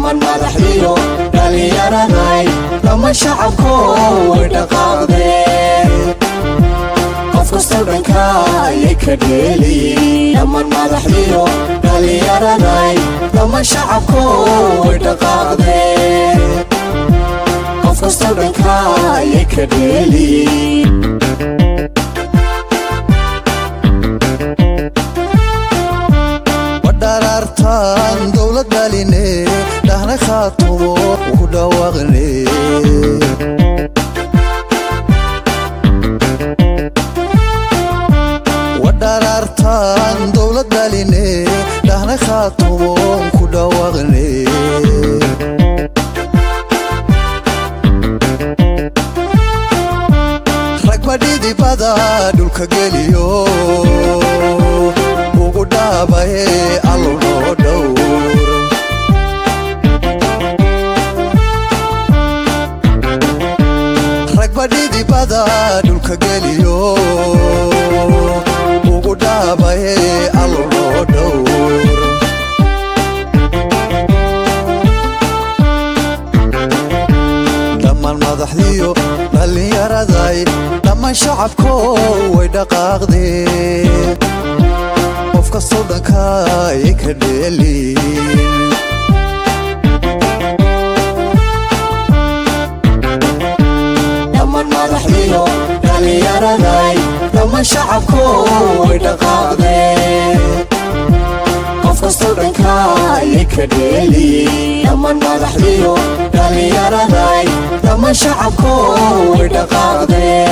dhammaan madaxdiyo dhalinyaraday dhammaan shacabku way dhaqaaqdeen qof kasta dhanka ayay ka dheeliin dhammaan madaxdiyo dhalinyaraday dhammaan shacabku way dhaqaaqdeen qof kasta dhanka ayay ka dheeliin ودارتان دولة داليني دهنا خاطمو ودواغني ودارتان دولة داليني دهنا خاطمو ودواغني ركبة دي بادا دولك جيليو bae allo dawr ragbadi di bada dulka geliyo ugu dhabaye allo dawr dhammaan madaxdiyo dhalinyaraday dhammaan shacabku way dhaqaaqdeen qof kasta dhanka ayay ka dheeliin dhammaan madaxdiyo dhalinyaraday dhammaan shacabku way dhaqaaqdeen qof kasta dhanka ayay ka dheeliin dhammaan madaxdiyo dhalinyaraday dhammaan shacabku way dhaqaaqdeen